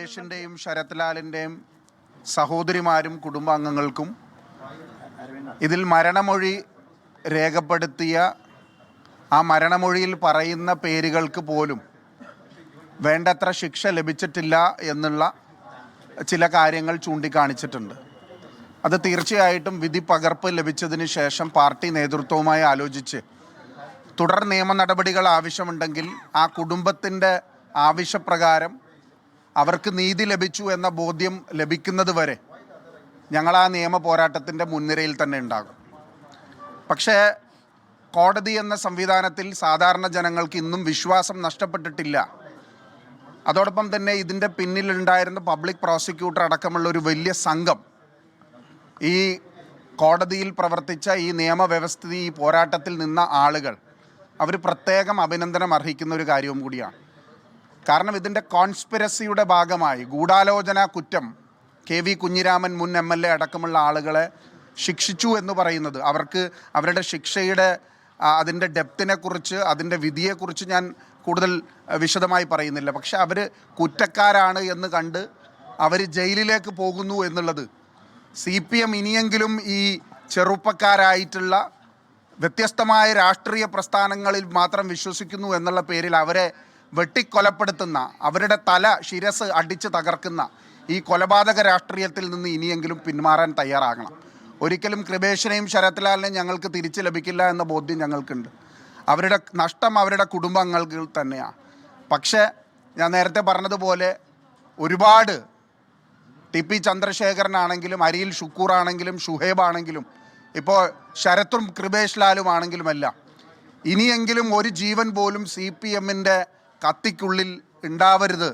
കൃപേഷിൻ്റെയും ശരത് ലാലിൻ്റെയും സഹോദരിമാരും കുടുംബാംഗങ്ങൾക്കും ഇതിൽ മരണമൊഴി രേഖപ്പെടുത്തിയ ആ മരണമൊഴിയിൽ പറയുന്ന പേരുകൾക്ക് പോലും വേണ്ടത്ര ശിക്ഷ ലഭിച്ചിട്ടില്ല എന്നുള്ള ചില കാര്യങ്ങൾ ചൂണ്ടിക്കാണിച്ചിട്ടുണ്ട്. അത് തീർച്ചയായിട്ടും വിധി പകർപ്പ് ലഭിച്ചതിന് ശേഷം പാർട്ടി നേതൃത്വവുമായി ആലോചിച്ച് തുടർ നിയമ നടപടികൾ ആവശ്യമുണ്ടെങ്കിൽ ആ കുടുംബത്തിൻ്റെ ആവശ്യപ്രകാരം അവർക്ക് നീതി ലഭിച്ചു എന്ന ബോധ്യം ലഭിക്കുന്നത് വരെ ഞങ്ങൾ ആ നിയമ പോരാട്ടത്തിൻ്റെ മുൻനിരയിൽ തന്നെ ഉണ്ടാകും. പക്ഷേ കോടതി എന്ന സംവിധാനത്തിൽ സാധാരണ ജനങ്ങൾക്ക് ഇന്നും വിശ്വാസം നഷ്ടപ്പെട്ടിട്ടില്ല. അതോടൊപ്പം തന്നെ ഇതിൻ്റെ പിന്നിലുണ്ടായിരുന്ന പബ്ലിക് പ്രോസിക്യൂട്ടർ അടക്കമുള്ള ഒരു വലിയ സംഘം ഈ കോടതിയിൽ പ്രവർത്തിച്ച ഈ നിയമവ്യവസ്ഥിതി ഈ പോരാട്ടത്തിൽ നിന്ന ആളുകൾ അവർ പ്രത്യേകം അഭിനന്ദനം അർഹിക്കുന്ന ഒരു കാര്യവും കൂടിയാണ്. കാരണം ഇതിൻ്റെ കോൺസ്പിരസിയുടെ ഭാഗമായി ഗൂഢാലോചന കുറ്റം KV കുഞ്ഞിരാമൻ മുൻ MLA അടക്കമുള്ള ആളുകളെ ശിക്ഷിച്ചു എന്ന് പറയുന്നത് അവർക്ക് അവരുടെ ശിക്ഷയുടെ അതിൻ്റെ ഡെപ്തിനെക്കുറിച്ച് അതിൻ്റെ വിധിയെക്കുറിച്ച് ഞാൻ കൂടുതൽ വിശദമായി പറയുന്നില്ല. പക്ഷെ അവർ കുറ്റക്കാരാണ് എന്ന് കണ്ട് അവർ ജയിലിലേക്ക് പോകുന്നു എന്നുള്ളത് CPM ഇനിയെങ്കിലും ഈ ചെറുപ്പക്കാരായിട്ടുള്ള വ്യത്യസ്തമായ രാഷ്ട്രീയ പ്രസ്ഥാനങ്ങളിൽ മാത്രം വിശ്വസിക്കുന്നു എന്നുള്ള പേരിൽ അവരെ വെട്ടിക്കൊലപ്പെടുത്തുന്ന അവരുടെ ശിരസ് അടിച്ച് തകർക്കുന്ന ഈ കൊലപാതക രാഷ്ട്രീയത്തിൽ നിന്ന് ഇനിയെങ്കിലും പിന്മാറാൻ തയ്യാറാകണം. ഒരിക്കലും കൃപേഷിനെയും ശരത് ലാലിനെയും ഞങ്ങൾക്ക് തിരിച്ചു ലഭിക്കില്ല എന്ന ബോധ്യം ഞങ്ങൾക്കുണ്ട്. അവരുടെ നഷ്ടം അവരുടെ കുടുംബങ്ങൾക്ക് തന്നെയാണ്. പക്ഷേ ഞാൻ നേരത്തെ പറഞ്ഞതുപോലെ ഒരുപാട് TP ചന്ദ്രശേഖരനാണെങ്കിലും അരിയിൽ ഷുക്കൂർ ആണെങ്കിലും ഷുഹൈബ് ആണെങ്കിലും ഇപ്പോൾ ശരത്തും കൃപേഷ് ലാലും ആണെങ്കിലുമെല്ലാം ഇനിയെങ്കിലും ഒരു ജീവൻ പോലും CPMൻ്റെ കത്തിക്കുള്ളിൽ ഉണ്ടാവരുത്,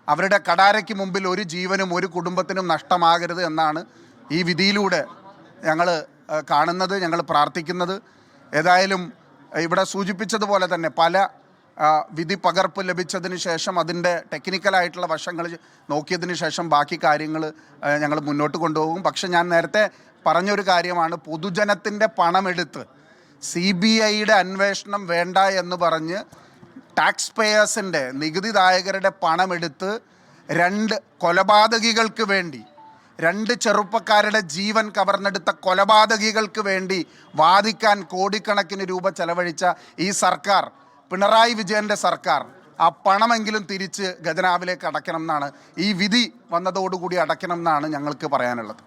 അവരുടെ കടാരയ്ക്ക് മുമ്പിൽ ഒരു ജീവനും ഒരു കുടുംബത്തിനും നഷ്ടമാകരുത് എന്നാണ് ഈ വിധിയിലൂടെ ഞങ്ങൾ കാണുന്നത്, ഞങ്ങൾ പ്രാർത്ഥിക്കുന്നത്. ഏതായാലും ഇവിടെ സൂചിപ്പിച്ചതുപോലെ തന്നെ പല വിധി പകർപ്പ് ലഭിച്ചതിന് ശേഷം അതിൻ്റെ ടെക്നിക്കലായിട്ടുള്ള വശങ്ങൾ നോക്കിയതിന് ശേഷം ബാക്കി കാര്യങ്ങൾ ഞങ്ങൾ മുന്നോട്ട് കൊണ്ടുപോകും. പക്ഷെ ഞാൻ നേരത്തെ പറഞ്ഞൊരു കാര്യമാണ്, പൊതുജനത്തിൻ്റെ പണമെടുത്ത് CBIയുടെ അന്വേഷണം വേണ്ട എന്ന് പറഞ്ഞ് ടാക്സ് പേയേഴ്സിൻ്റെ നികുതിദായകരുടെ പണമെടുത്ത് 2 കൊലപാതകികൾക്ക് വേണ്ടി 2 ചെറുപ്പക്കാരുടെ ജീവൻ കവർന്നെടുത്ത കൊലപാതകികൾക്ക് വേണ്ടി വാദിക്കാൻ കോടിക്കണക്കിന് രൂപ ചെലവഴിച്ച ഈ സർക്കാർ, പിണറായി വിജയൻ്റെ സർക്കാർ, ആ പണമെങ്കിലും തിരിച്ച് ഖജനാവിലേക്ക് അടയ്ക്കണം എന്നാണ്, ഈ വിധി വന്നതോടുകൂടി അടയ്ക്കണം എന്നാണ് ഞങ്ങൾക്ക് പറയാനുള്ളത്.